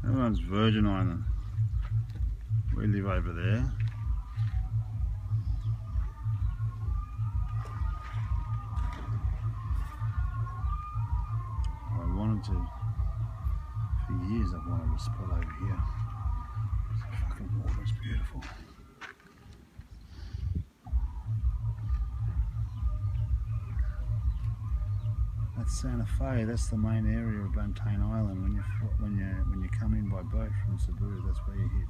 That one's Virgin Island. We live over there. I wanted to, for years I've wanted a spot over here. The fucking water's beautiful. That's Santa Fe. That's the main area of Buntain Island. When you come in by boat from Cebu, that's where you hit.